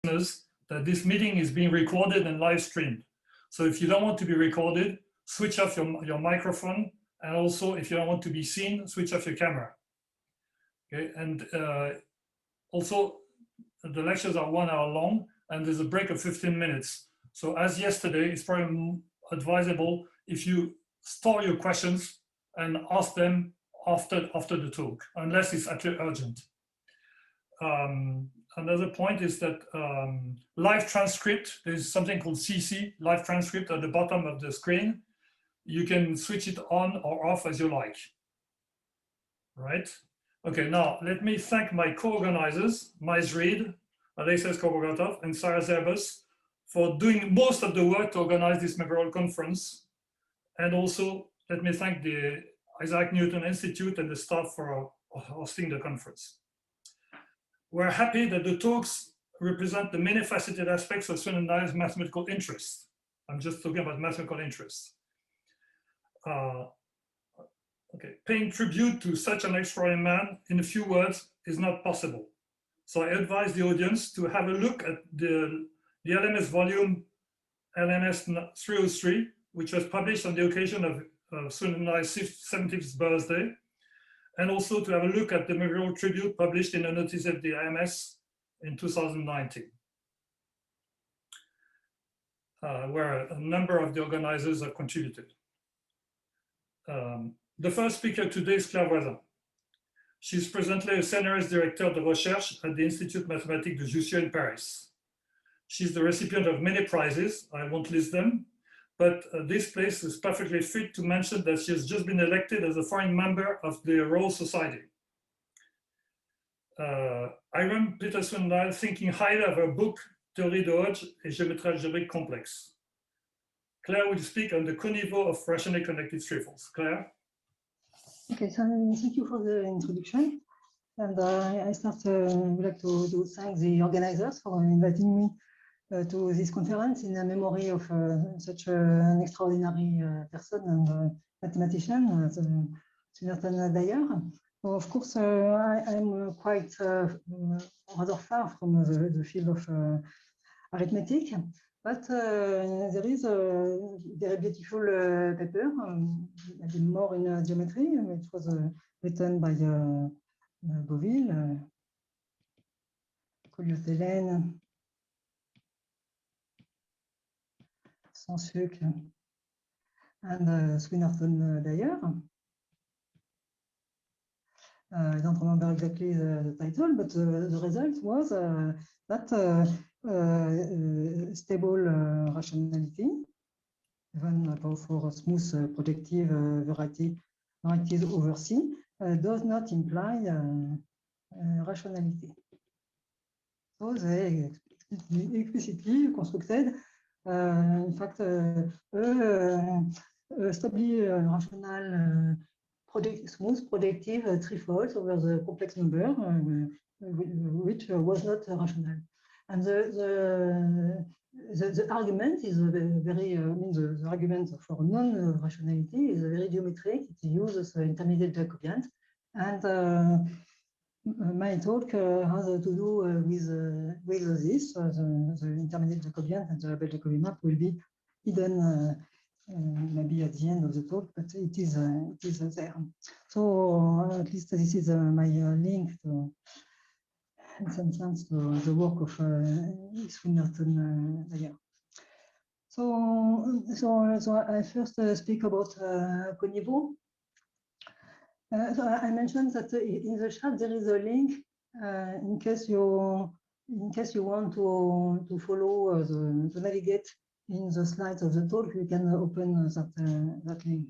that this meeting is being recorded and live streamed. So if you don't want to be recorded, switch off your microphone, and also if you don't want to be seen, switch off your camera. Okay, and also the lectures are 1 hour long, and there's a break of 15 minutes. So as yesterday, it's probably advisable if you store your questions and ask them after the talk, unless it's actually urgent. Another point is that live transcript, there's something called CC, live transcript at the bottom of the screen. You can switch it on or off as you like, right? Okay, now let me thank my co-organizers, Mais Reed, Alexis Kobogatov, and Sarah Zerbus for doing most of the work to organize this memorial conference. And also let me thank the Isaac Newton Institute and the staff for hosting the conference. We're happy that the talks represent the many faceted aspects of Swin and Niall's mathematical interest. I'm just talking about mathematical interests. Okay, paying tribute to such an extraordinary man in a few words is not possible. So I advise the audience to have a look at the LMS volume LMS 303, which was published on the occasion of Swin and Niall's 70th birthday, and also to have a look at the memorial tribute published in a notice of the IMS in 2019, where a number of the organizers have contributed. The first speaker today is Claire Voisin. She's presently a CNRS Directeur de Recherche at the Institut Mathématique de Jussieu in Paris. She's the recipient of many prizes, I won't list them, but this place is perfectly fit to mention that she has just been elected as a foreign member of the Royal Society. I remember Peter Swin and Niall thinking highly of her book, Théorie de Hodge et géométrie algébrique complexe. Claire will speak on the coniveau of rationally connected trefoils. Claire? Okay, so thank you for the introduction. And I would like to thank the organizers for inviting me to this conference in the memory of such an extraordinary person and mathematician, Swinnerton Dyer. So of course, I'm quite rather far from the field of arithmetic, but there is a very beautiful paper, maybe more in geometry, which was written by Beauville, Colliot-Hélène, Sansuc, and Swinnerton Dyer. I don't remember exactly the title, but the result was that stable rationality, even for smooth projective varieties over C, does not imply rationality. So they explicitly constructed, in fact, stably rational smooth projective trefoils over the complex number, which was not rational. And the argument is very, the argument for non-rationality is very geometric. It uses intermediate Jacobians. And my talk has to do with this. The intermediate Jacobian and the Abel Jacobi map will be hidden maybe at the end of the talk, but it is there. So at least this is my link to, in some sense, to the work of Swinnerton Dyer. So I first speak about coniveau. So I mentioned that in the chat there is a link in case you want to follow to navigate in the slides of the talk. You can open that link.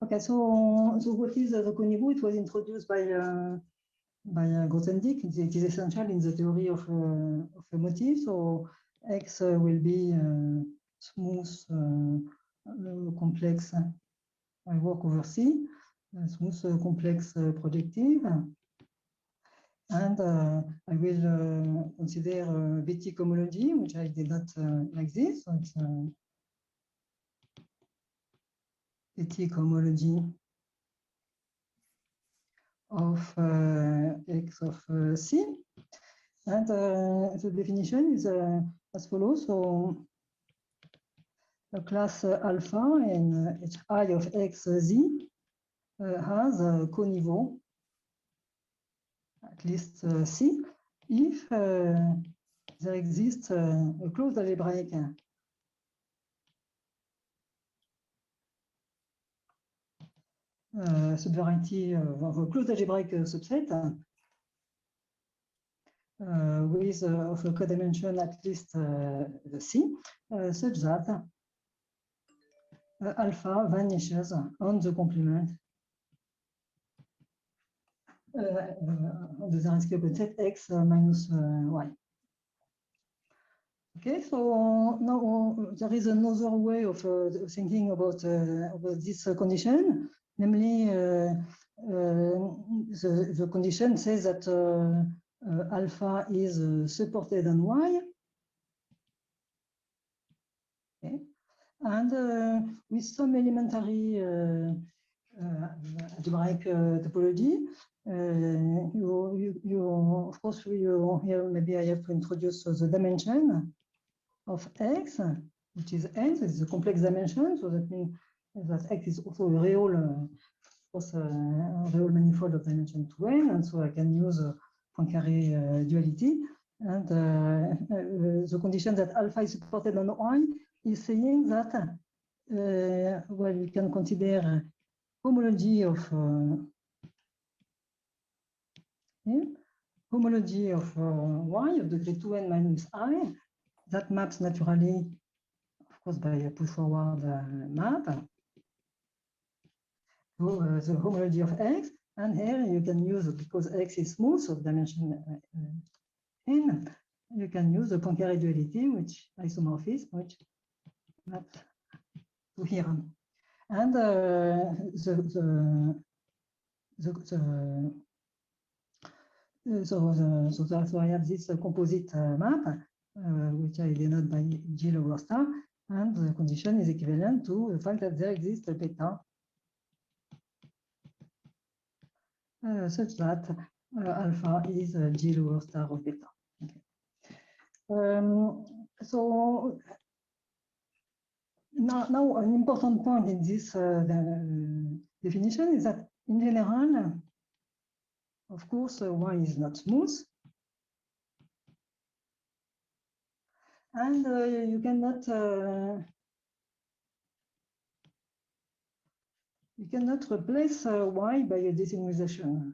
Okay, so what is the coniveau? It was introduced by Grothendieck. It is essential in the theory of a motif. So X will be smooth, complex work over C, smooth, complex projective. And I will consider Wittig homology, which I did not like this. So it's Wittig homology of X of C. And the definition is as follows. So a class alpha in hi of x z has a coniveau, at least C, if there exists a closed algebraic subvariety of a closed algebraic subset with of a codimension at least C, such that alpha vanishes on the complement of the Zariski open set x minus y. Okay, so now there is another way of thinking about this condition, namely the condition says that alpha is supported on y. Okay. And with some elementary algebraic topology, of course, here maybe I have to introduce the dimension of x, which is n, so it's a complex dimension, so that means that x is also a real, real manifold of dimension 2n, and so I can use Poincaré duality. And the condition that alpha is supported on y is saying that, well, we can consider homology of homology of y of degree 2n minus I, that maps naturally, of course, by a push-forward map to the homology of x. And here you can use, because x is smooth of dimension n, you can use the Poincaré duality, which isomorphism, which maps to here. And so I have this composite map, which I denote by G lower star, and the condition is equivalent to the fact that there exists a beta such that alpha is G lower star of beta. Okay. So now an important point in this definition is that in general, of course, y is not smooth. And you cannot replace y by a decisionalization.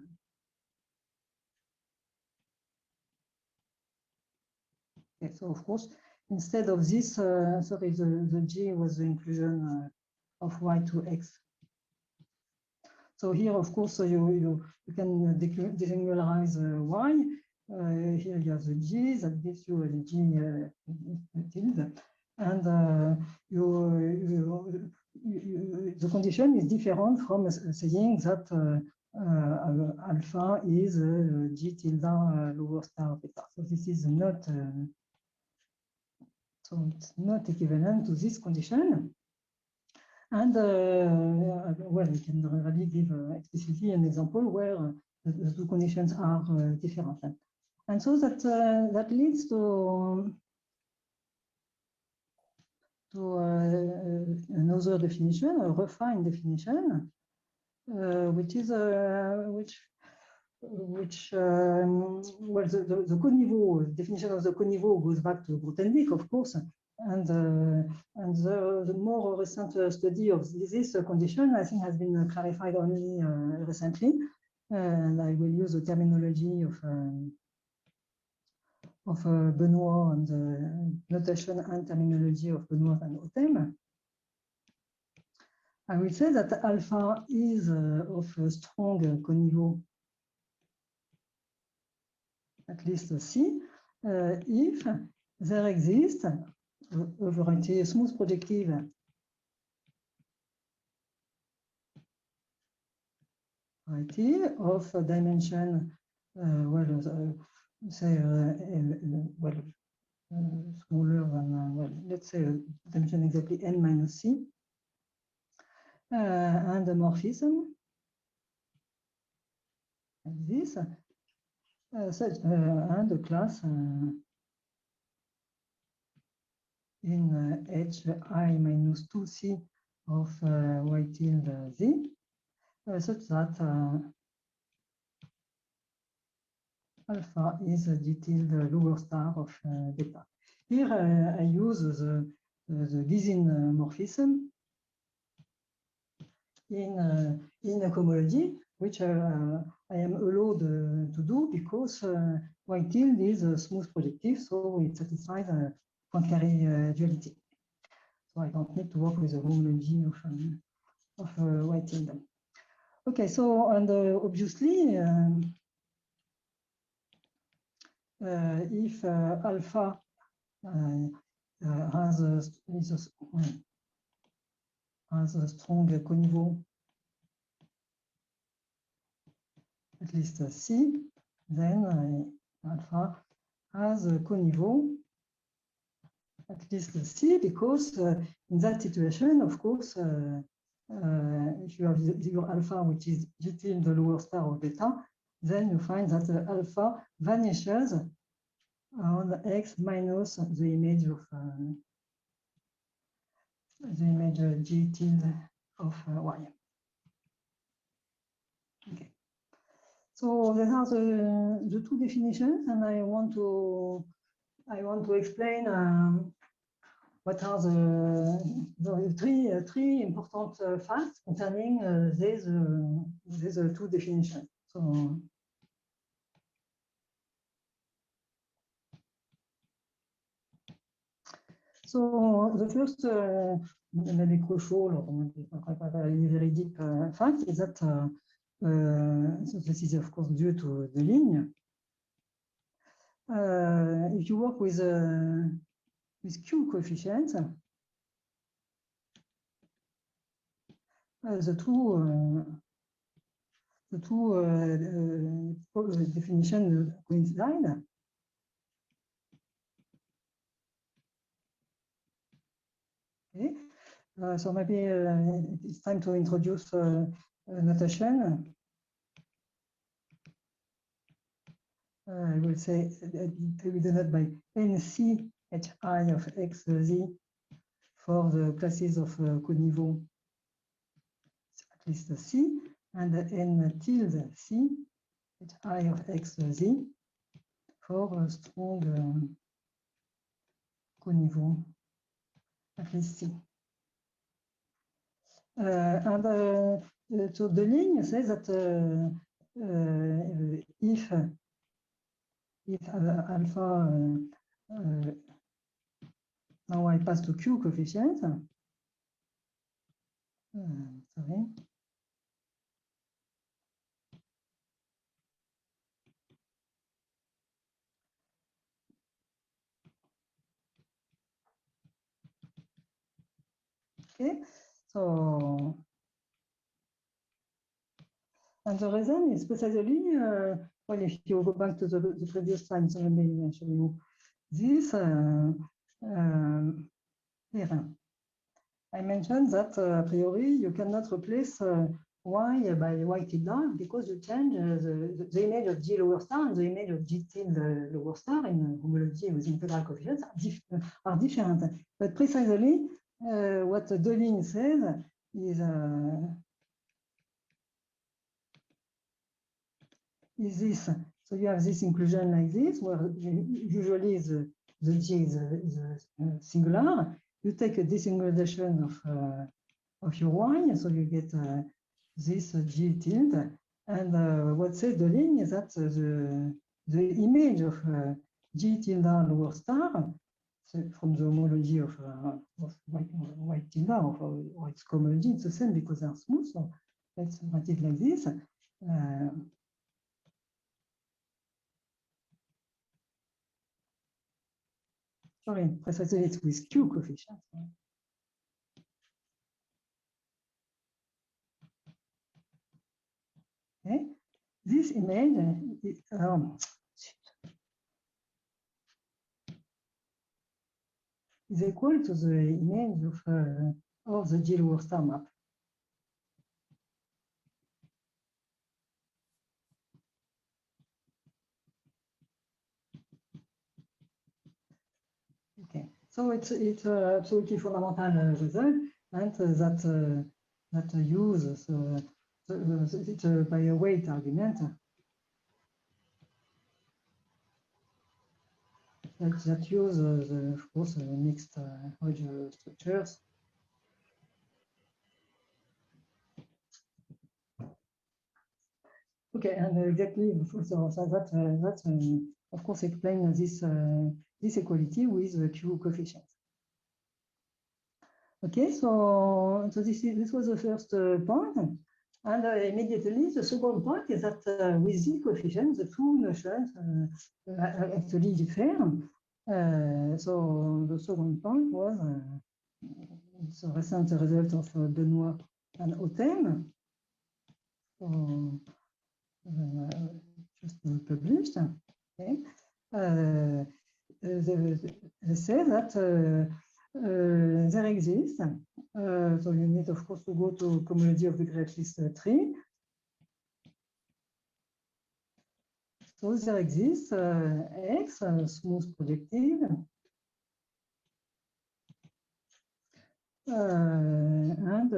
Okay, so of course, instead of this, sorry, the G was the inclusion of y to x. So here, of course, you can desingularize y. Here you have the G that gives you the G tilde, and the condition is different from saying that alpha is G tilde lower star beta. So this is not so it's not equivalent to this condition. And well, we can really give explicitly an example where the two conditions are different. And so that that leads to another definition, a refined definition, which is well, the coniveau definition of the coniveau goes back to Grothendieck, of course, and the more recent study of this condition, I think, has been clarified only recently, and I will use the terminology of Benoit and the notation and terminology of Benoit and Otem. I will say that alpha is of a strong coniveau, at least C, if there exists a variety smooth projective variety of dimension, well, say, well, smaller than, well, let's say dimension exactly n minus C, and a morphism like this. and the class in hi minus 2c of y tilde z, such that alpha is g tilde lower star of beta. Here I use the Gysin morphism in a cohomology, which I am allowed to do because y tilde is a smooth projective, so it satisfies Poincaré duality. So I don't need to work with the homology of y tilde. Okay, so and obviously, if alpha has a strong coniveau, at least C, then alpha has a coniveau at least C, because in that situation, of course, if you have your alpha, which is G tilde the lower star of beta, then you find that alpha vanishes on X minus the image of G tilde of Y. Okay. So these are the two definitions, and I want to explain what are the three important facts concerning these two definitions. So the first, maybe crucial or maybe very deep fact is that so this is of course due to the ligne. If you work with Q coefficients, the two definitions coincide. Okay. So maybe it's time to introduce notation. I will say we denote by NC HI of XZ for the classes of coniveau at least C, and N tilde C HI of XZ for a strong coniveau at least C. So the ligne says that if alpha, now I pass to Q coefficient. Sorry. Okay, so and the reason is precisely well, if you go back to the previous time, so let me show you this. Here, I mentioned that a priori you cannot replace y by y tilde because you change the image of G lower star and the image of G tilde lower star in homology with integral coefficients are different. But precisely what the ligne says is this. So you have this inclusion like this, where usually the G is singular. You take a desingularization of your Y, so you get this G tilde. And what says the ligne is that the image of G tilde lower star, so from the homology of Y tilde or its cohomology, it's the same because they're smooth. So let's write it like this. Sorry, precisely it's with Q coefficients. Okay, this image is equal to the image of the G lower star map. So it's absolutely fundamental result, and that uses it by a weight argument that use of course mixed Hodge structures. Okay, and exactly, so that of course explain this equality with the Q coefficient. Okay, so this was the first point, and immediately the second point is that with the coefficient, the two notions actually differ. So the second point was the recent result of Benoit and Otem. So, just published. Okay. They say that there exists. So you need, of course, to go to cohomology of the great list tree. So there exists X, smooth projective, and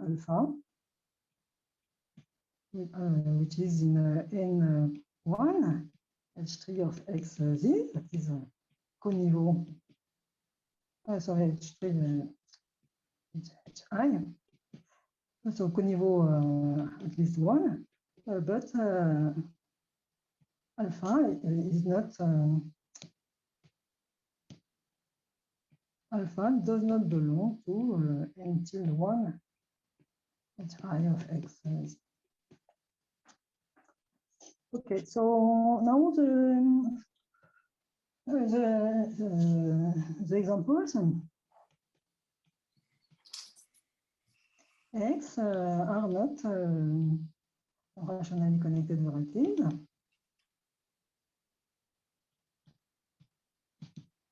alpha, which is in N1, H3 of XZ, that is coniveau. Sorry, H3, HI. So coniveau at least one, but alpha is not, alpha does not belong to n tilde 1 HI of X. Okay, so now the examples. X are not rationally connected varieties.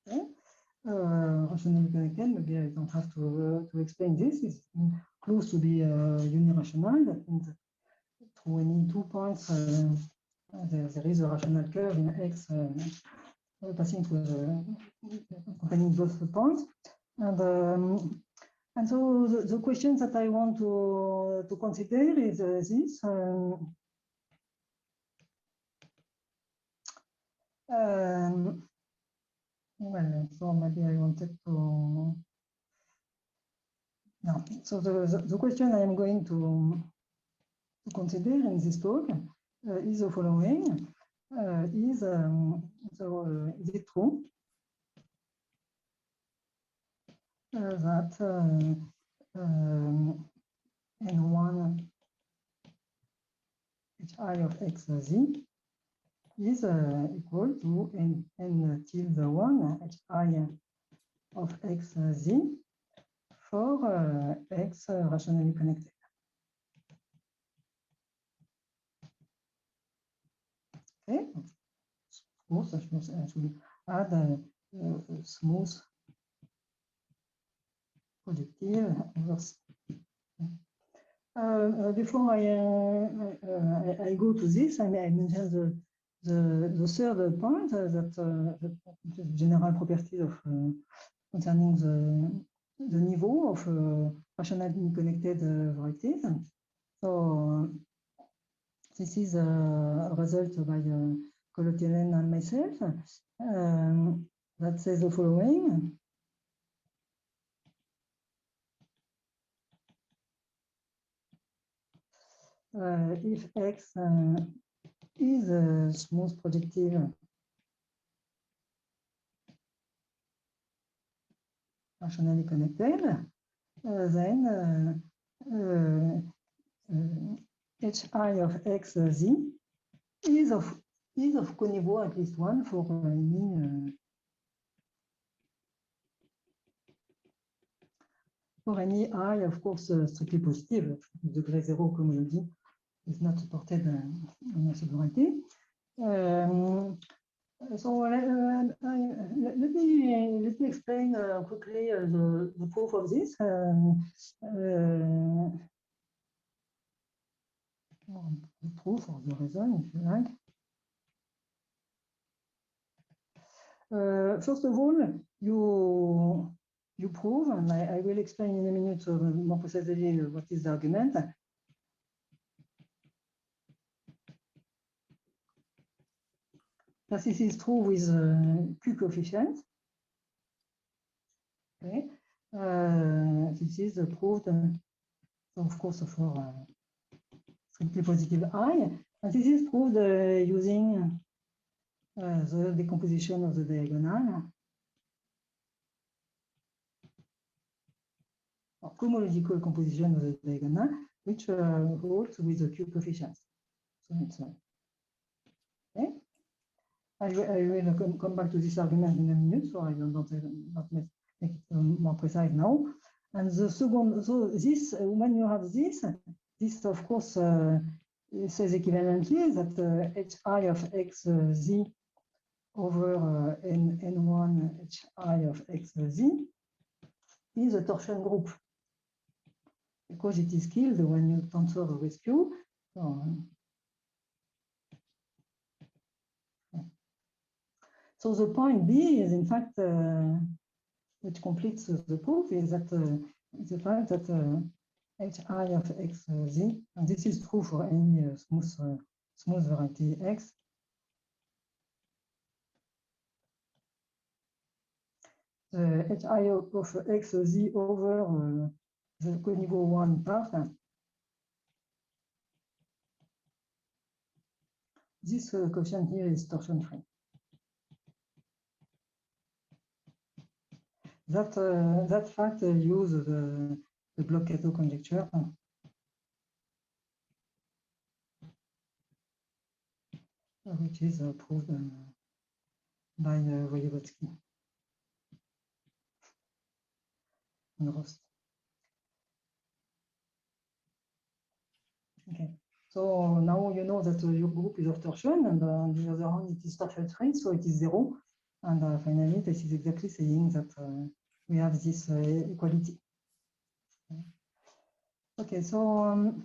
Okay. Rationally connected, maybe I don't have to explain this. It's close to be unirational. That means through any 2 points, there is a rational curve in X passing through containing both points. And so the questions that I want to consider is this. Well, so maybe I wanted to. No. So the question I am going to consider in this talk is the following: is it true that N1 Hi of XZ is equal to n tilde 1 Hi of XZ for X rationally connected. Okay, smooth, I should add smooth projective inverse. Before I go to this, I mention the third point that the general properties of concerning the niveau of rationally connected varieties. So this is a result by Kolotinen and myself that says the following. If X is a smooth projective rationally connected, then Hi of XZ is of coniveau at least one for any I, of course, strictly positive. Degré zéro cohomology is not supported in singularity. So let me explain quickly the proof of this. The proof of the reason, if you like. First of all, you prove, and I will explain in a minute more precisely what is the argument. That this is true with Q coefficient. Okay, this is proved, of course, for strictly positive I, and this is proved using the decomposition of the diagonal, or cohomological composition of the diagonal, which holds with the Q coefficients. So it's okay. I will come back to this argument in a minute, so I will not make it more precise now. And the second, so this, when you have this of course says equivalently that hi of x z over n1 hi of x z is a torsion group, because it is killed when you transfer with Q. So the point B is, in fact, which completes the proof, is that the fact that hi of x z, and this is true for any smooth variety x, the hi of x z over the coniveau 1 part, this coefficient here is torsion free. That fact uses the Bloch-Kato conjecture, which is proved by Vojevodsky and Rost. Okay, so now you know that your group is of torsion, and on the other hand, it is torsion free, so it is 0. And finally, this is exactly saying that we have this equality. Okay, so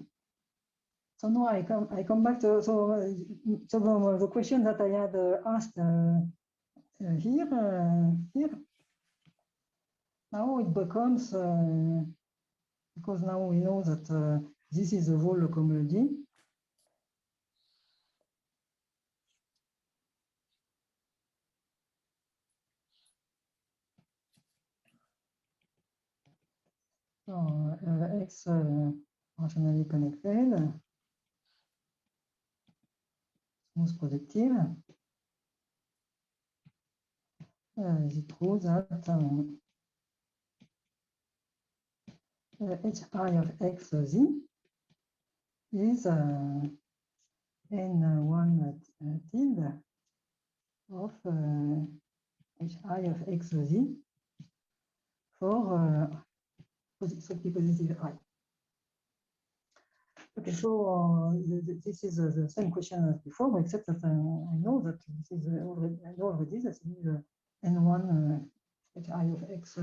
so now I come back to the question that I had asked here. Now it becomes, because now we know that this is the whole cohomology. So X rationally connected, smooth projective. It proves that hi of x z is n1 tilde of hi of x z for strictly positive I. Okay, so this is the same question as before, except that I know that this is already, I know already that it is n1 hi of x.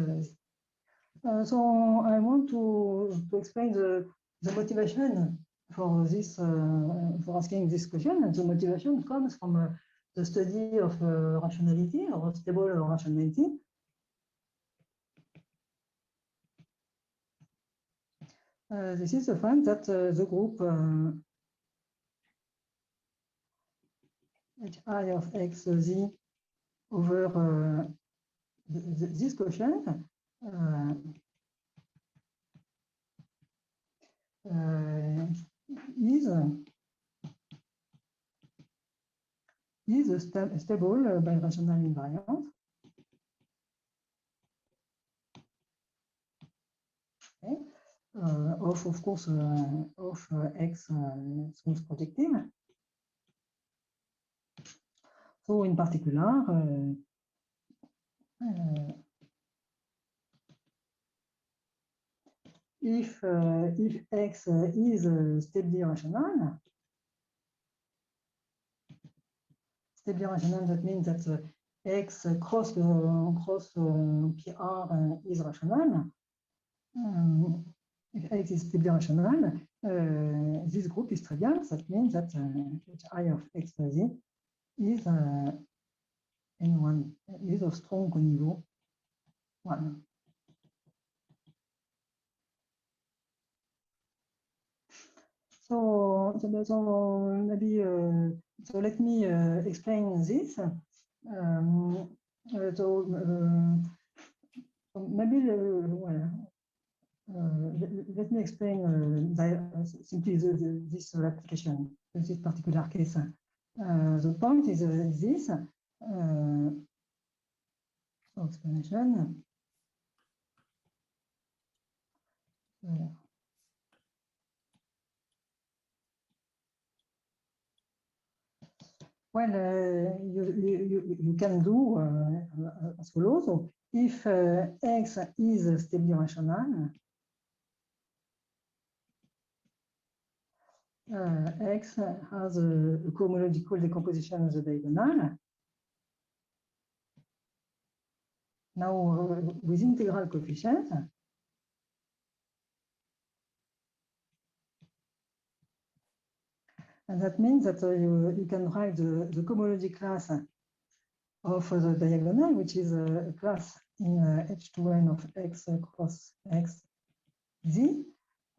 So I want to explain the motivation for this, for asking this question, and the motivation comes from the study of rationality, or stable rationality. This is the fact that the group hi of x z over this quotient is stable by rational invariant. Okay. Of course, of x smooth projective. So in particular, if x is stably rational, that means that x cross PR is rational. If x is stably rational, this group is trivial. That means that hi of x z is N1 is of strong coniveau 1. So maybe so let me explain this. So maybe let me explain simply this application, this particular case. The point is this. So explanation. Well, you can do as follows. So if X is stably rational, X has a cohomological decomposition of the diagonal. Now, with integral coefficient, and that means that you can write the cohomology class of the diagonal, which is a class in H2n of X cross X Z,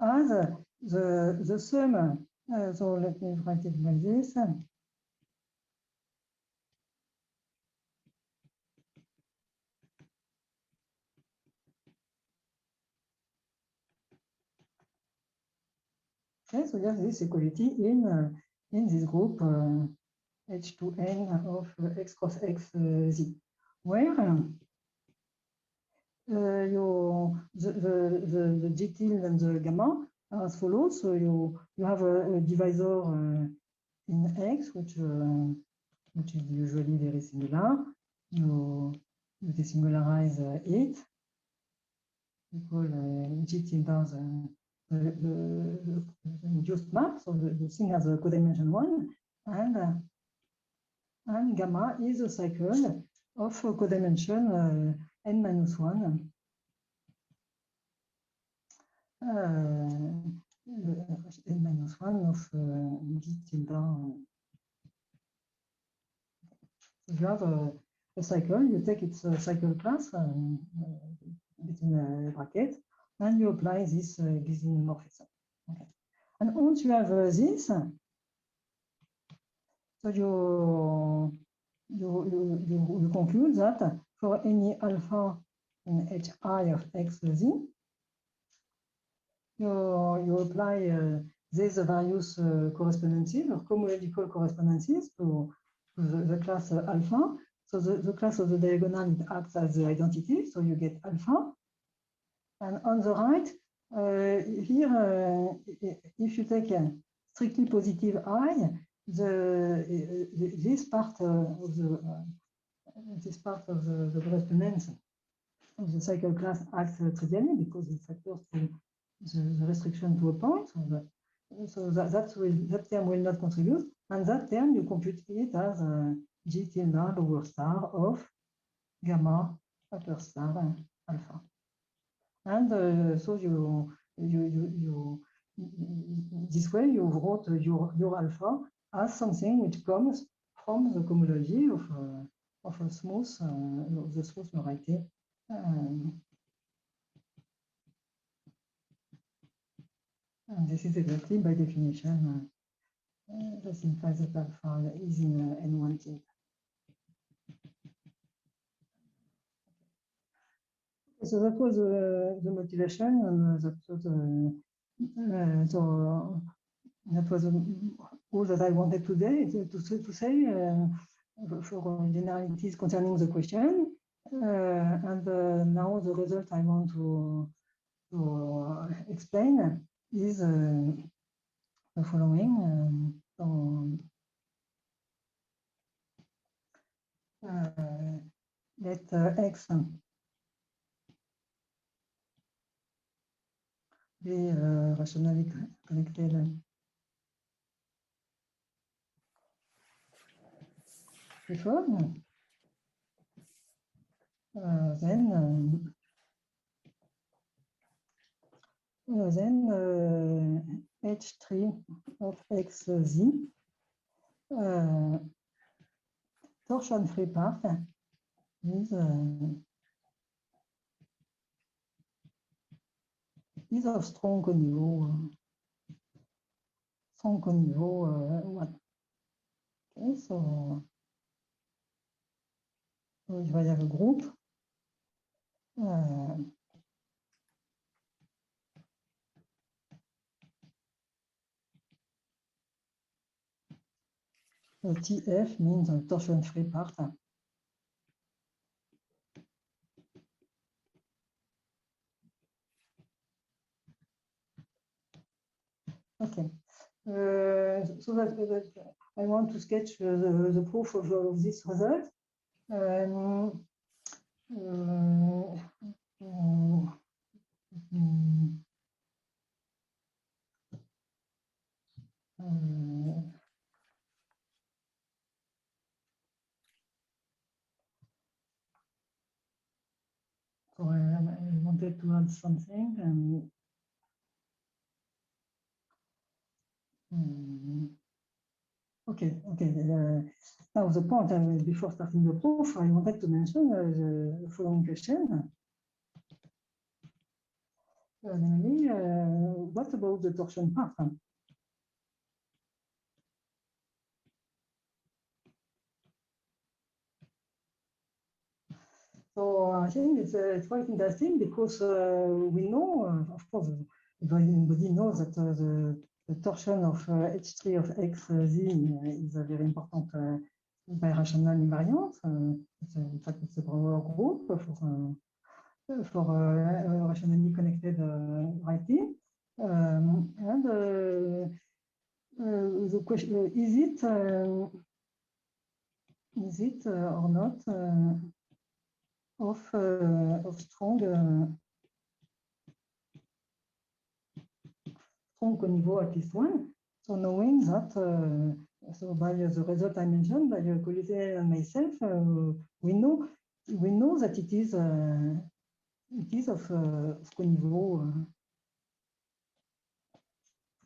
as the sum. So let me write it like this. Okay, so you have this equality in this group H2n of X cross X Z, where the G tilde and the gamma are as follows. So you have a divisor in X, which is usually very singular. You desingularize it. You call G tilde the induced map, so the thing has a codimension 1, and gamma is a cycle of codimension n-1. N-1 of G tilde. So you have a cycle, you take its cycle class between brackets, and you apply this Gysin morphism. Okay. And once you have this, so you conclude that for any alpha in Hi of XZ, you apply these various correspondences or cohomological correspondences to the class alpha. So the class of the diagonal, it acts as the identity, so you get alpha. And on the right, here, if you take a strictly positive I, this part of the correspondence of the cycle class acts trivially because it factors to the restriction to a point. So that term will not contribute, and that term you compute it as G tilde lower star of gamma upper star alpha. And so this way you wrote your alpha as something which comes from the cohomology of a smooth the smooth molarité. And this is exactly by definition that implies that alpha is in N1 tilde. So that was the motivation, and that was so that was all that I wanted today to say for generalities concerning the question. And now the result I want to explain is the following. Let X be rationally connected before, then H3 of XZ torsion-free path is of strong niveau. What? Okay, so il va y avoir le groupe. TF means a torsion-free part. Okay. So that I want to sketch the proof of this result. So I wanted to add something. Okay. Now the point, before starting the proof, I wanted to mention the following question. Namely, what about the torsion path? So I think it's quite interesting because we know, of course, everybody knows that the torsion of H3 of XZ is a very important birational invariant. In fact, it's a power group for rationally connected writing. And the question is it or not of strong coniveau at least one. So knowing that, so by the result I mentioned by Colette and myself, we know that it is of coniveau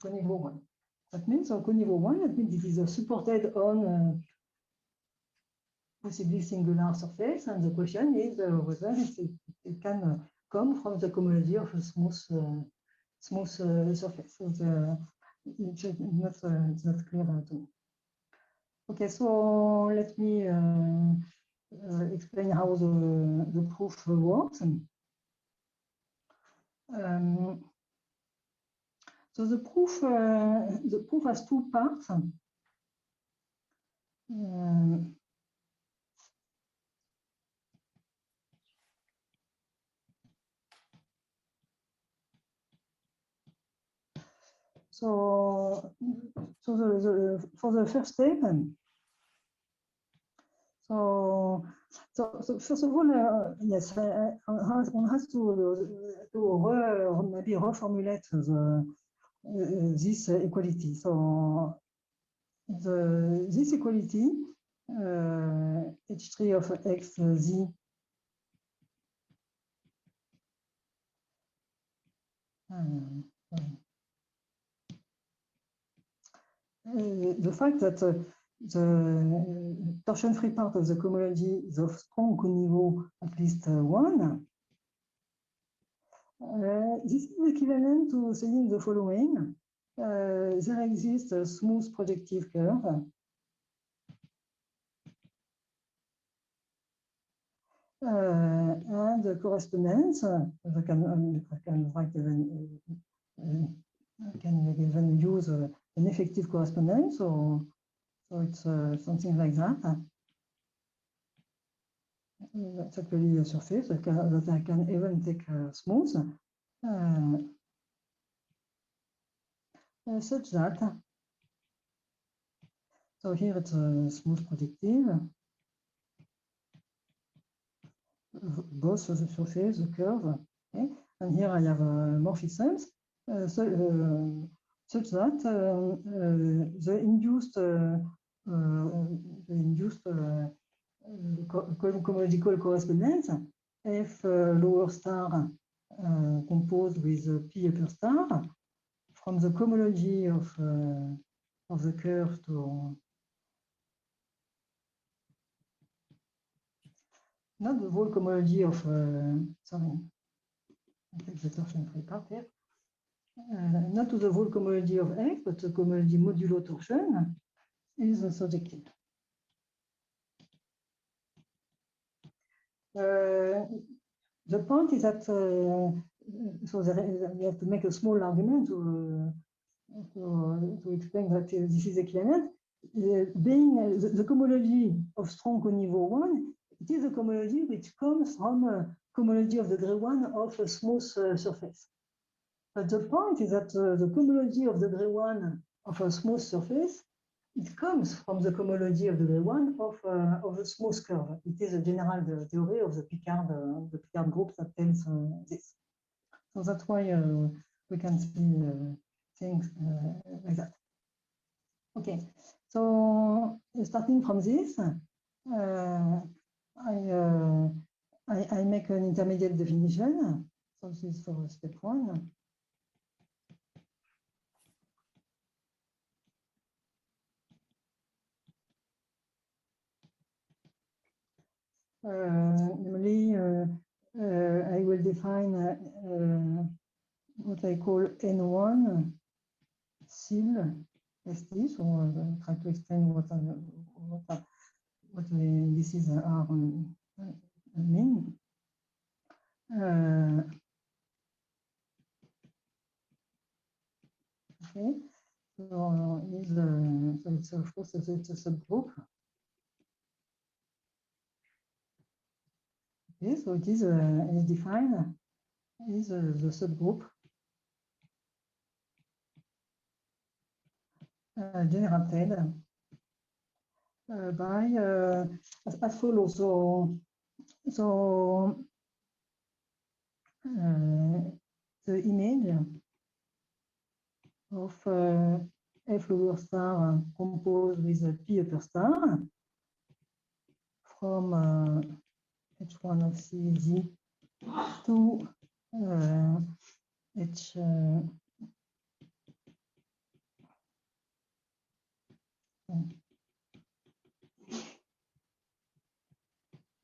one. That means coniveau one. That means it is supported on possibly singular surface, and the question is whether it can come from the cohomology of a smooth surface. So it's not clear to me. Okay, so let me explain how the proof works. So the proof has two parts. So for the first step, so first of all, yes, one has to maybe reformulate this equality. So this equality, H3 of XZ the fact that the torsion-free part of the cohomology is of strong coniveau at least one, this is equivalent to saying the following. There exists a smooth projective curve and the correspondence, I can write even, I can even use an effective correspondence, so it's something like that. That's actually a surface that I can even take smooth, such that. So here it's a smooth projective. Both the surface, the curve, okay? And here I have morphisms, such that the induced cohomological correspondence, F lower star composed with P upper star, from the cohomology of the curve to not the whole cohomology of, sorry, I take the torsion free part here. Not to the whole cohomology of X, but the cohomology modulo torsion is surjective. The point is that so we have to make a small argument to explain that this is equivalent. Being the cohomology of strong coniveau 1, it is a cohomology which comes from a cohomology of degree 1 of a smooth surface. But the point is that the cohomology of degree 1 of a smooth surface, it comes from the cohomology of degree 1 of a smooth curve. It is a general theory of the Picard group that tells this. So that's why we can see things like that. Okay, so starting from this, I make an intermediate definition. So this is for step 1. Namely, I will define what I call N1 SIL ST. So I'll try to explain what the indices are mean. Okay, so it's of course it's a subgroup. Okay, so it is defined is the subgroup generated by as follows. So the image of F lower star composed with P upper star from H1 of CZ to H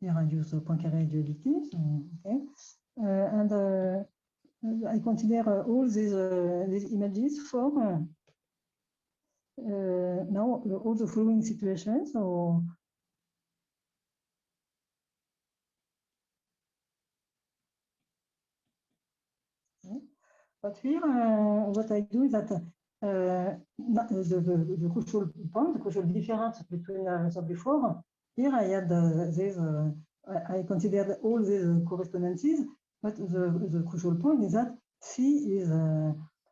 here I use the Poincaré duality. So, okay, and I consider all these images for now all the following situations. So but here what I do is that the crucial point, the crucial difference between so before, here I had this, I considered all these correspondences, but the crucial point is that C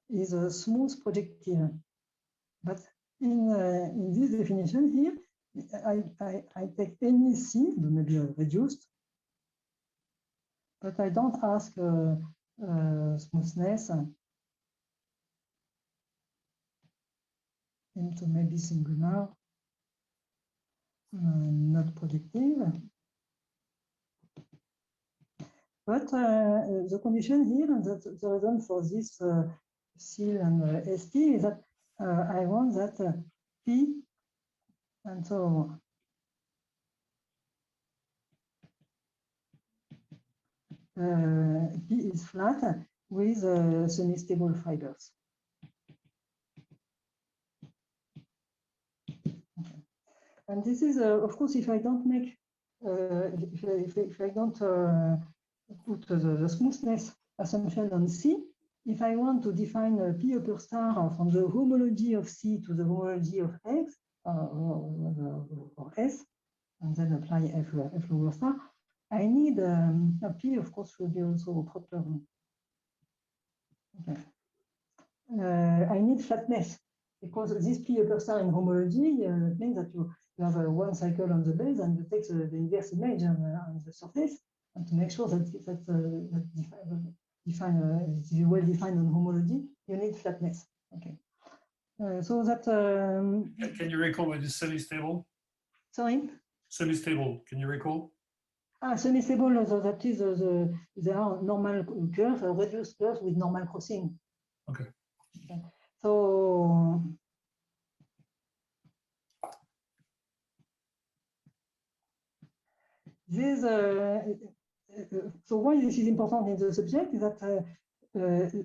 is a smooth projective. But in this definition here, I take any C, maybe reduced, but I don't ask smoothness into maybe singular, not projective. But the condition here, and that's the reason for this SIL and ST, is that I want that P, and so P is flat with semi-stable fibers. Okay. And this is, of course, if I don't make, if I don't put the smoothness assumption on C, if I want to define P upper star from the homology of C to the homology of X or S, and then apply F lower star, I need a P, of course, should be also proper. Okay. I need flatness because this P upper star in homology means that you have one cycle on the base and you take the inverse image on the surface, and to make sure that is well defined on homology, you need flatness. Okay. So that can you recall what is semi-stable? Sorry. Semi-stable. Can you recall? Semi-stable. So that is there are normal curves, reduced curves with normal crossing. Okay. Okay. So this, so why this is important in the subject is that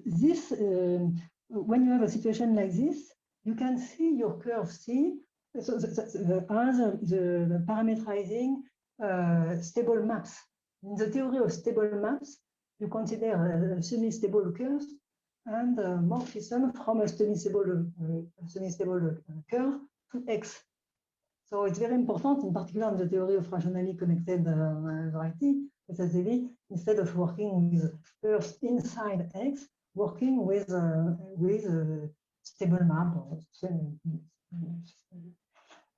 this, when you have a situation like this, you can see your curve C, so the parameterizing stable maps. In the theory of stable maps, you consider semi-stable curves and morphism from a semi-stable curve to X. So it's very important, in particular in the theory of rationally connected variety, SSAV, instead of working with curves inside X, working with a stable map. Or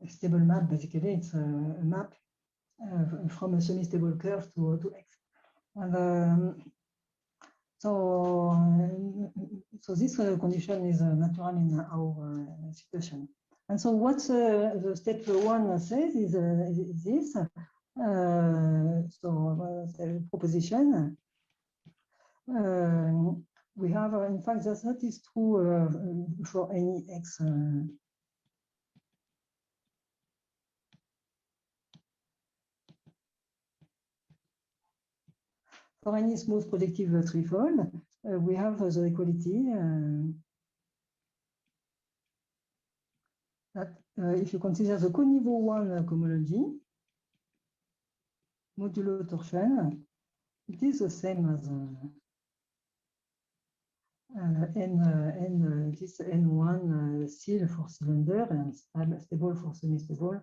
a stable map, basically, it's a map from a semi-stable curve to X. And so this condition is natural in our situation. And so what the step one says is this. The proposition. We have, in fact, that is true for any X. For any smooth projective threefold, we have the equality that if you consider the co-niveau one cohomology, modulo torsion, it is the same as this N1 still for cylinder and stable for semi-stable.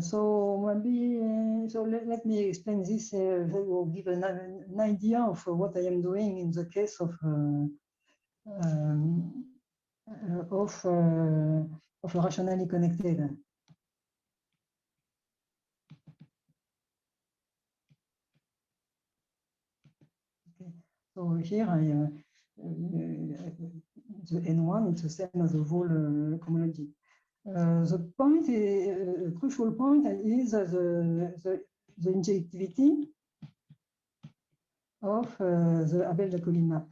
So maybe let me explain this. Will give an idea of what I am doing in the case of rationally connected. Okay. So here the N1 is the same as the whole cohomology. The point, crucial point, is the injectivity of the Abel-Jacobi map,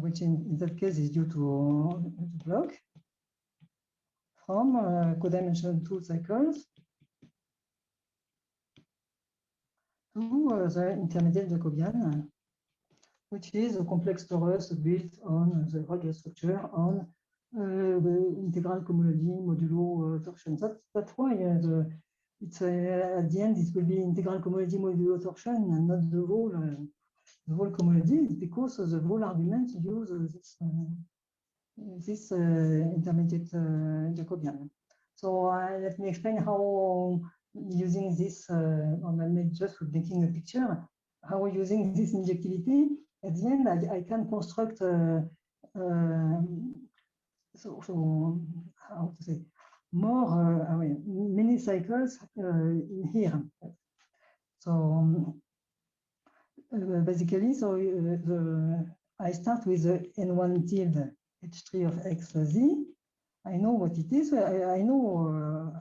which in that case is due to the block from codimension 2 cycles to the intermediate Jacobian, which is a complex torus built on the Rogers structure on the integral cohomology modulo torsion. That's why it's at the end it will be integral cohomology modulo torsion and not the whole cohomology, because the whole argument uses this intermediate Jacobian. So let me explain how using this, just making a picture, how using this injectivity. At the end, I can construct how to say, more many cycles in here. So basically, I start with the N1 tilde H3 of X Z. I know what it is. I know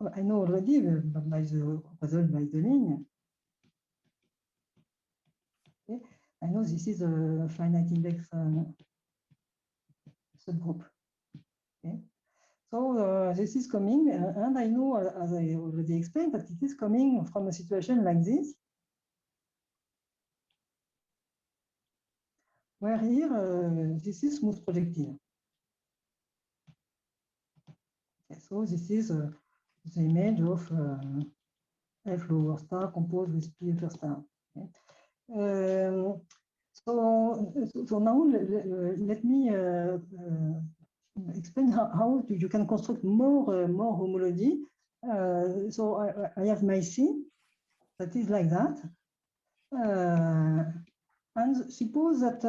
already by the result by the line. Okay. I know this is a finite index subgroup. Okay. So this is coming, and I know, as I already explained, that it is coming from a situation like this, where here this is smooth projective. Okay, so this is the image of F lower star composed with P upper star. Okay. So now let me explain how you can construct more homology. So I have my C that is like that, and suppose that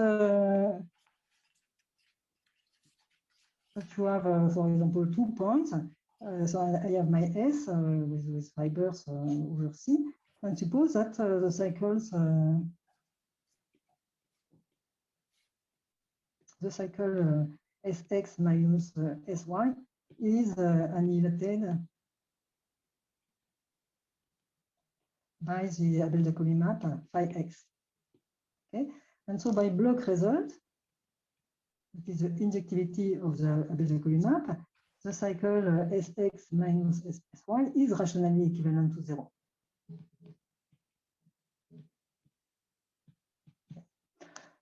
you have, for example, 2 points. So I have my S with fibers over C, and suppose that the cycles, the cycle Sx minus Sy is annihilated by the Abel-Jacobi map phi x. Okay, and so by block result, it is the injectivity of the Abel-Jacobi map, the cycle Sx minus Sy is rationally equivalent to 0.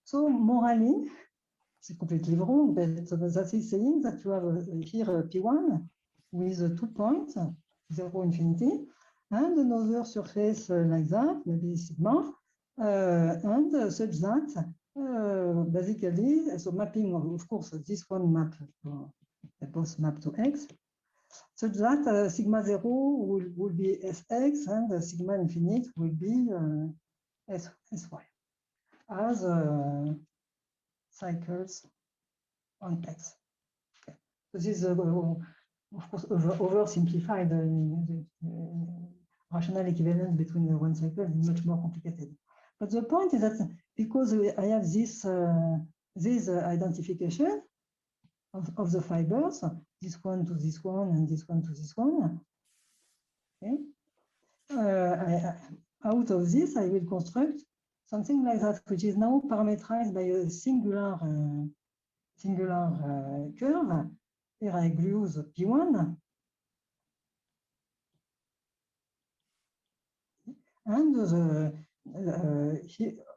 So morally, it's completely wrong, but that is saying that you have here P1 with 2 points, 0, infinity, and another surface like that, maybe sigma, and such that basically, so mapping, of course, this one map, both map to x, such that sigma 0 will be Sx and sigma infinite will be Sy as cycles on x. Okay. So this is, of course, oversimplified. The rational equivalence between the one cycle is much more complicated. But the point is that because I have this identification of the fibers, this one to this one and this one to this one, okay? Out of this, I will construct something like that, which is now parameterized by a singular curve. Here I use P1. And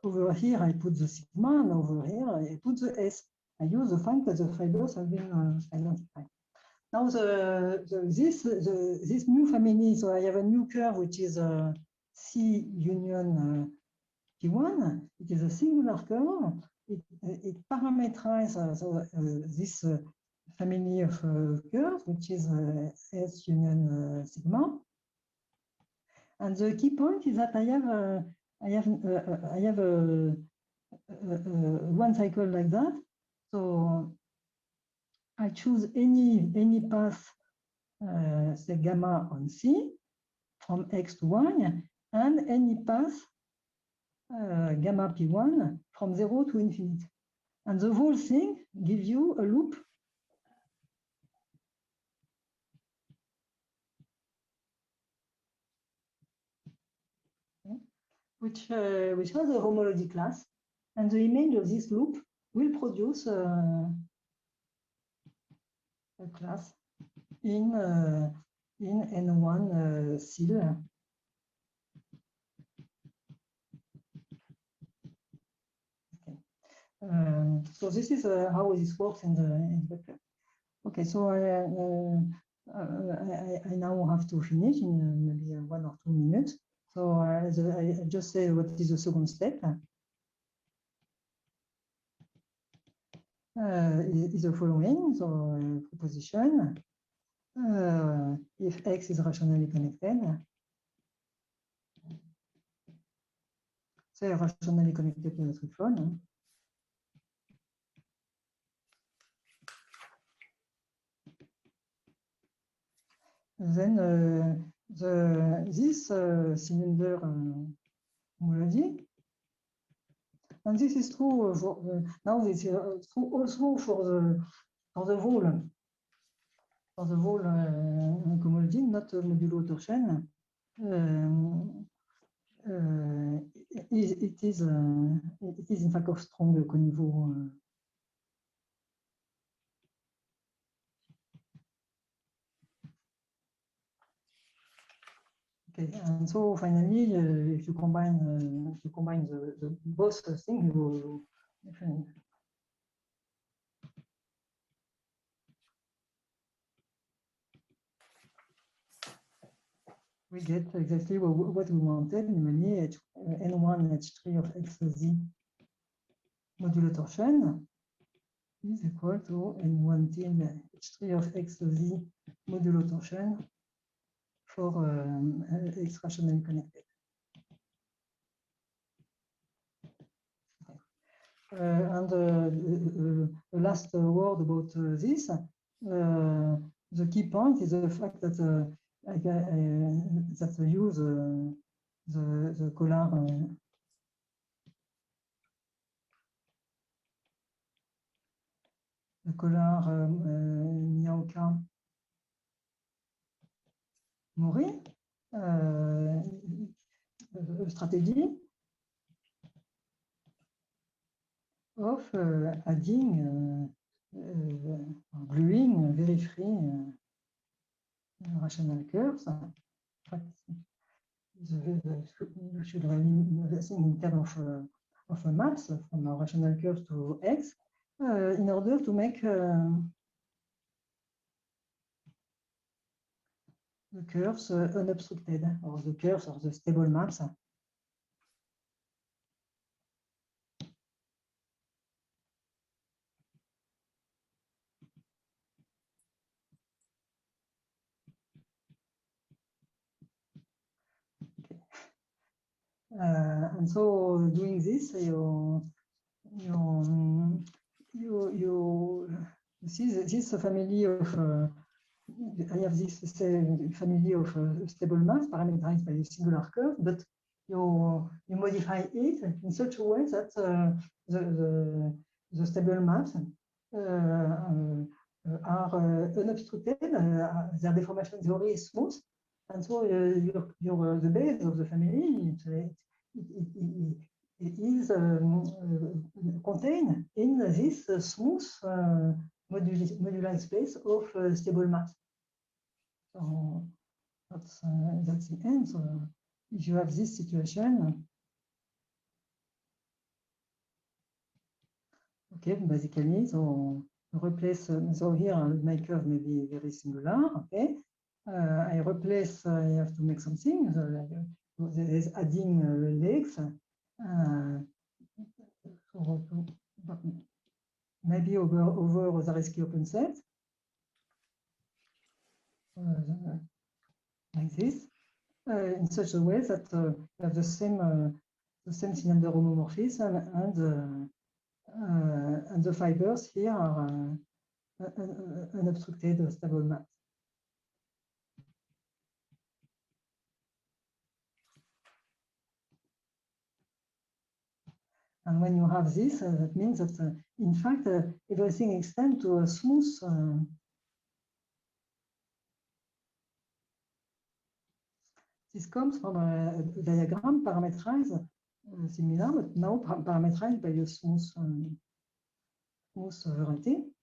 over here, I put the sigma, and over here, I put the S. I use the fact that the fibers have been identified. Now, this new family, so I have a new curve, which is C union P1. It is a singular curve. It parameterizes this family of curves, which is S union sigma. And the key point is that I have one cycle like that. So I choose any path, say gamma on C, from x to 1, and any path gamma P1 from 0 to infinite. And the whole thing gives you a loop which has a homology class, and the image of this loop will produce a class in N1 seal. Okay. So this is how this works in the vector. Okay, so I now have to finish in maybe 1 or 2 minutes. So I just say what is the second step. Is the following, so proposition. If X is rationally connected, say rationally connected to the triphone. Then this cylinder homology, and this is true for now. It's true also for the whole homology, not modulo torsion. It is in fact of strong coniveau. Okay, and so finally, if you combine the both things, we get exactly what we wanted, namely N1 H3 of XZ modulo torsion is equal to N1 tilde H3 of XZ modulo torsion for X rationally connected. And the last word about this, the key point is the fact that that use the Collar Miyaoka Mori strategy of adding, gluing very free rational curves. In fact, you should really think in terms of a maps from a rational curve to X in order to make the curves unobstructed, or the curves or the stable maps. And so doing this, you see this family of I have this family of stable maps parameterized by a singular curve, but you modify it in such a way that the stable maps are unobstructed, their deformation theory is smooth, and so the base of the family it is contained in this smooth moduli space of stable maps. So that's the end. So if you have this situation, okay, basically, so replace. So here my curve may be very singular. Okay, I replace. I have to make something. So there is adding legs. So maybe over the Zariski open set, like this, in such a way that you have the same cylinder homomorphism, and the fibers here are unobstructed stable maps. And when you have this, that means that, in fact, everything extends to a smooth this comes from a diagram parameterized, similar, but now parameterized by a smooth variety.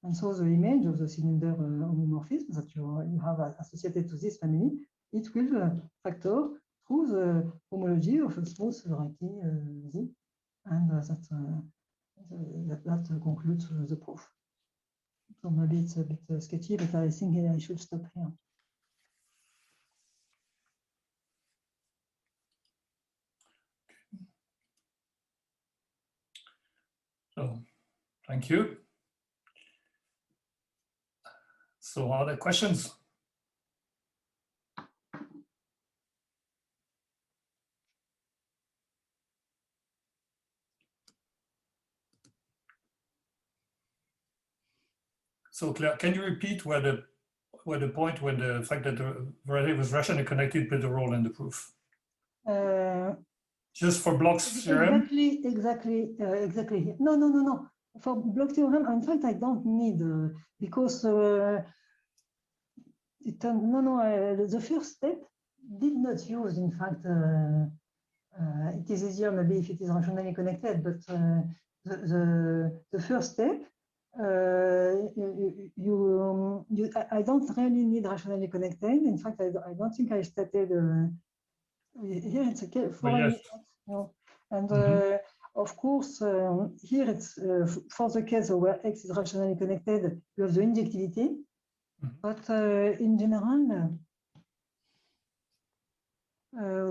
And so the image of the cylinder homomorphism that you have associated to this family, it will factor through the homology of a smooth variety Z, and that concludes the proof. So maybe it's a bit sketchy, but I think I should stop here. So, thank you. So, are there questions? So, Claire, can you repeat where the point when the fact that the variety was rationally connected played a role in the proof? Just for Bloch's theorem? Exactly. No. For Bloch theorem, in fact, I don't need because the first step did not use. In fact, it is easier maybe if it is rationally connected, but the first step, I don't really need rationally connected. In fact, I don't think I stated here it's okay for yes. and of course here it's for the case where X is rationally connected, you have the injectivity, but in general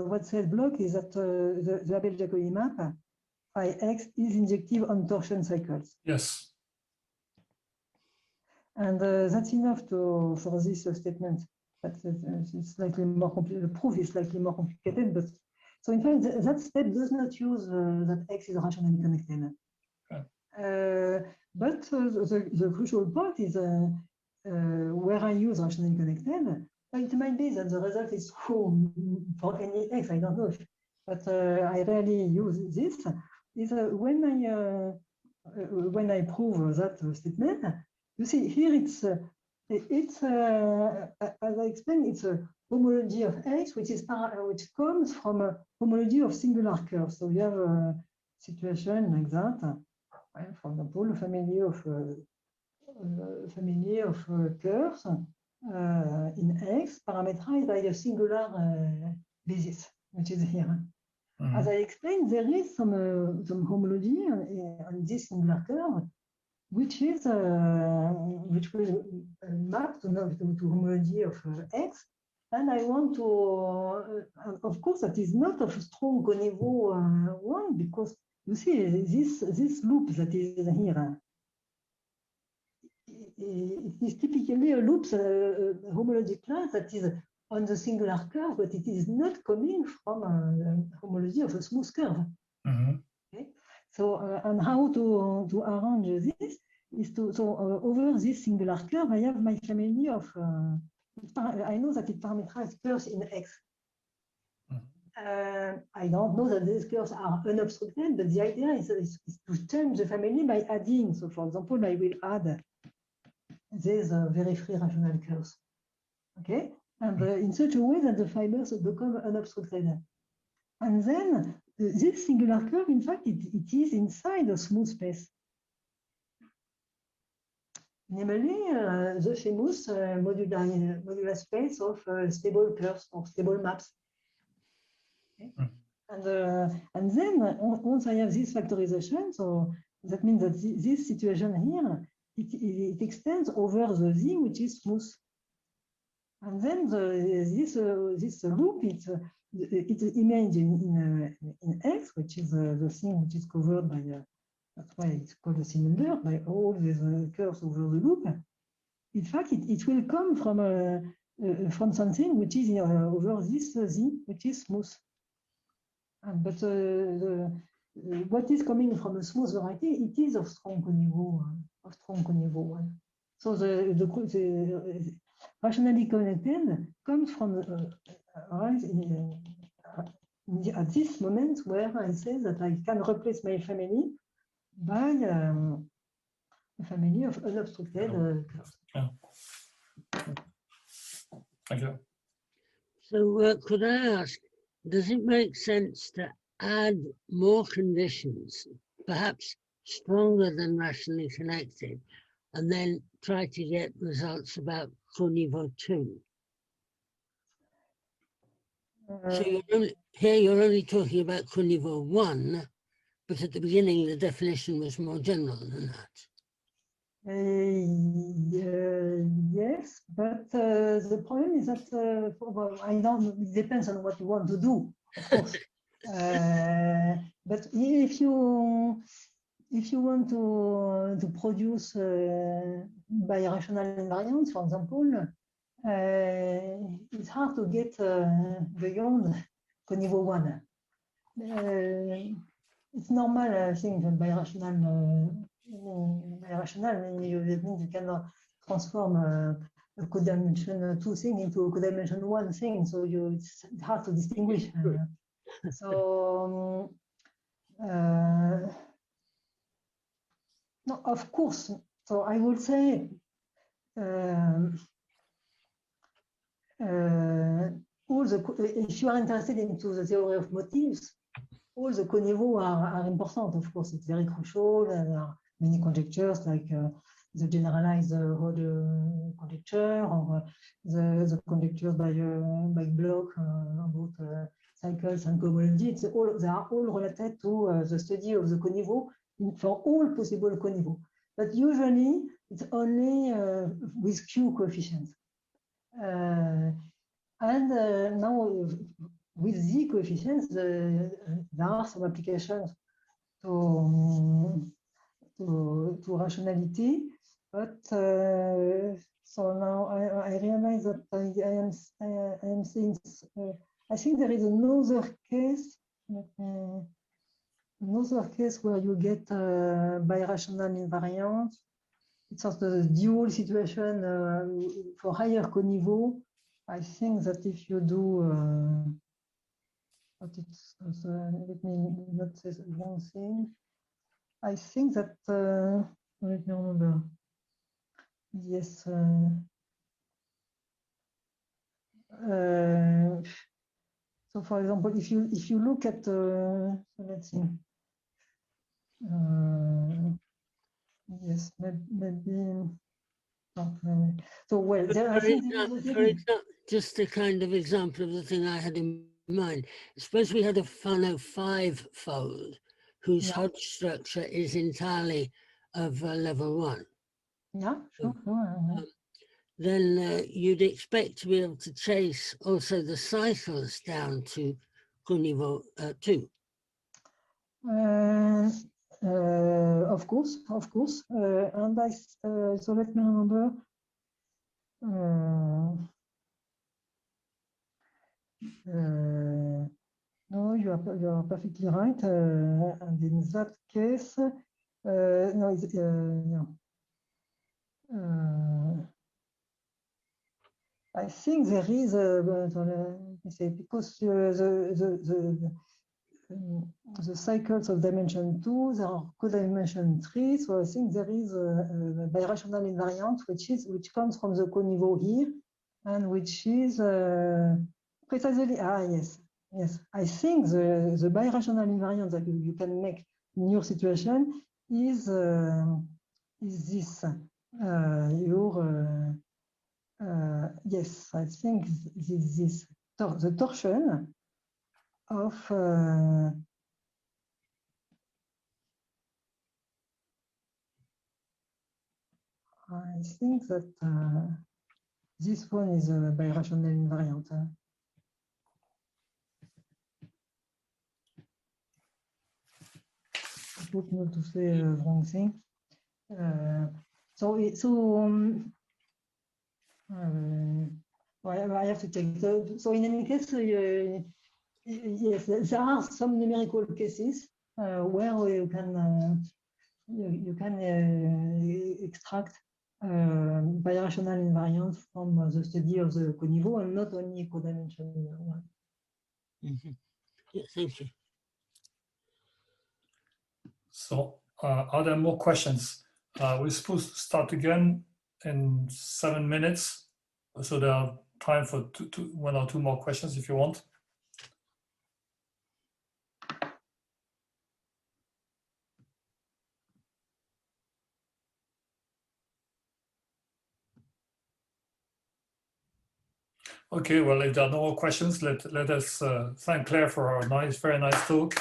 what says Bloch is that the Abel-Jacobi map phi X is injective on torsion cycles. Yes. And that's enough for this statement. But it's slightly more complicated. The proof is slightly more complicated. But so in fact, that step does not use that X is rationally connected. Okay. But the crucial part is where I use rationally connected. It might be that the result is true for any X. I don't know, but I rarely use this. Is when I prove that statement. You see here, it's as I explained, it's a homology of X, which comes from a homology of singular curves. So you have a situation like that. For example, a family of curves in X parameterized by a singular basis, which is here. As I explained, there is some homology on this singular curve, which will map to homology of X. And I want to, of course, that is not of a strong coniveau one, because you see this loop that is here. It is typically a loop, homology class that is on the singular curve, but it is not coming from a homology of a smooth curve. Okay? So, and how to arrange this is over this singular curve, I have my family of, I know that it parameterizes curves in X. I don't know that these curves are unobstructed, but the idea is to change the family by adding. So, for example, I will add these very free rational curves. Okay, and in such a way that the fibers become unobstructed. And then this singular curve, in fact, it is inside a smooth space. Namely, the famous modular space of stable curves or stable maps. Okay? And then once I have this factorization, so that means that this situation here, it extends over the Z, which is smooth. And then this loop, it's imaged in X, which is the thing which is covered by, that's why it's called a cylinder, by all these curves over the loop. In fact, it will come from something which is over this Z, which is smooth. But what is coming from a smooth variety, it is of strong coniveau one. So the rationally connected comes from at this moment where I say that I can replace my family by a family of unobstructed curves. Thank you. So could I ask, does it make sense to add more conditions, perhaps stronger than rationally connected, and then try to get results about coniveau 2? So you're only talking about coniveau 1, but at the beginning the definition was more general than that. Yes, but the problem is that I don't. It depends on what you want to do, of course. But if you want to produce birational invariants, for example, it's hard to get beyond coniveau 1. It's normal, I think, birational. You cannot transform a codimension 2 thing into a codimension 1 thing, so it's hard to distinguish. So no, of course. So I would say if you are interested into the theory of motifs, all the coniveaux are important. Of course, it's very crucial. There are many conjectures like the generalized Rode conjecture or the conjectures by Bloch about cycles and cohomology. They are all related to the study of the coniveau for all possible coniveaux. But usually, it's only with Q coefficients. And now, with Z coefficients, there are some applications to rationality, but so now I realize that I am saying I think there is another case where you get birational invariant. It's sort of a dual situation for higher coniveau. I think that if you do but it's let me not say the wrong thing. I think that let me remember. Yes, So, for example, if you look at, so let's see. Yes, maybe. So, well, there, I think there is For example, just a kind of example of the thing I had in mind. Suppose we had a funnel 5-fold whose Yeah. HUD structure is entirely of level 1. Yeah, sure. Then you'd expect to be able to chase also the cycles down to niveau 2. Of course. And so let me remember. No, you are perfectly right. And in that case, no, no. I think there is because the cycles of dimension 2, there are codimension 3. So I think there is a birational invariant which comes from the coniveau here, and which is precisely yes. I think the birational invariant that you can make in your situation is this yes, I think this the torsion of I think that this one is a birational invariant. I hope not to say the wrong thing. I have to check. So in any case, yes, there are some numerical cases where you can extract birational invariance from the study of the coniveau and not only codimension one. Yeah, thank you. So are there more questions? We're supposed to start again in 7 minutes. So there are time for one or two more questions if you want. Okay, well, if there are no more questions, let us thank Claire for her very nice talk.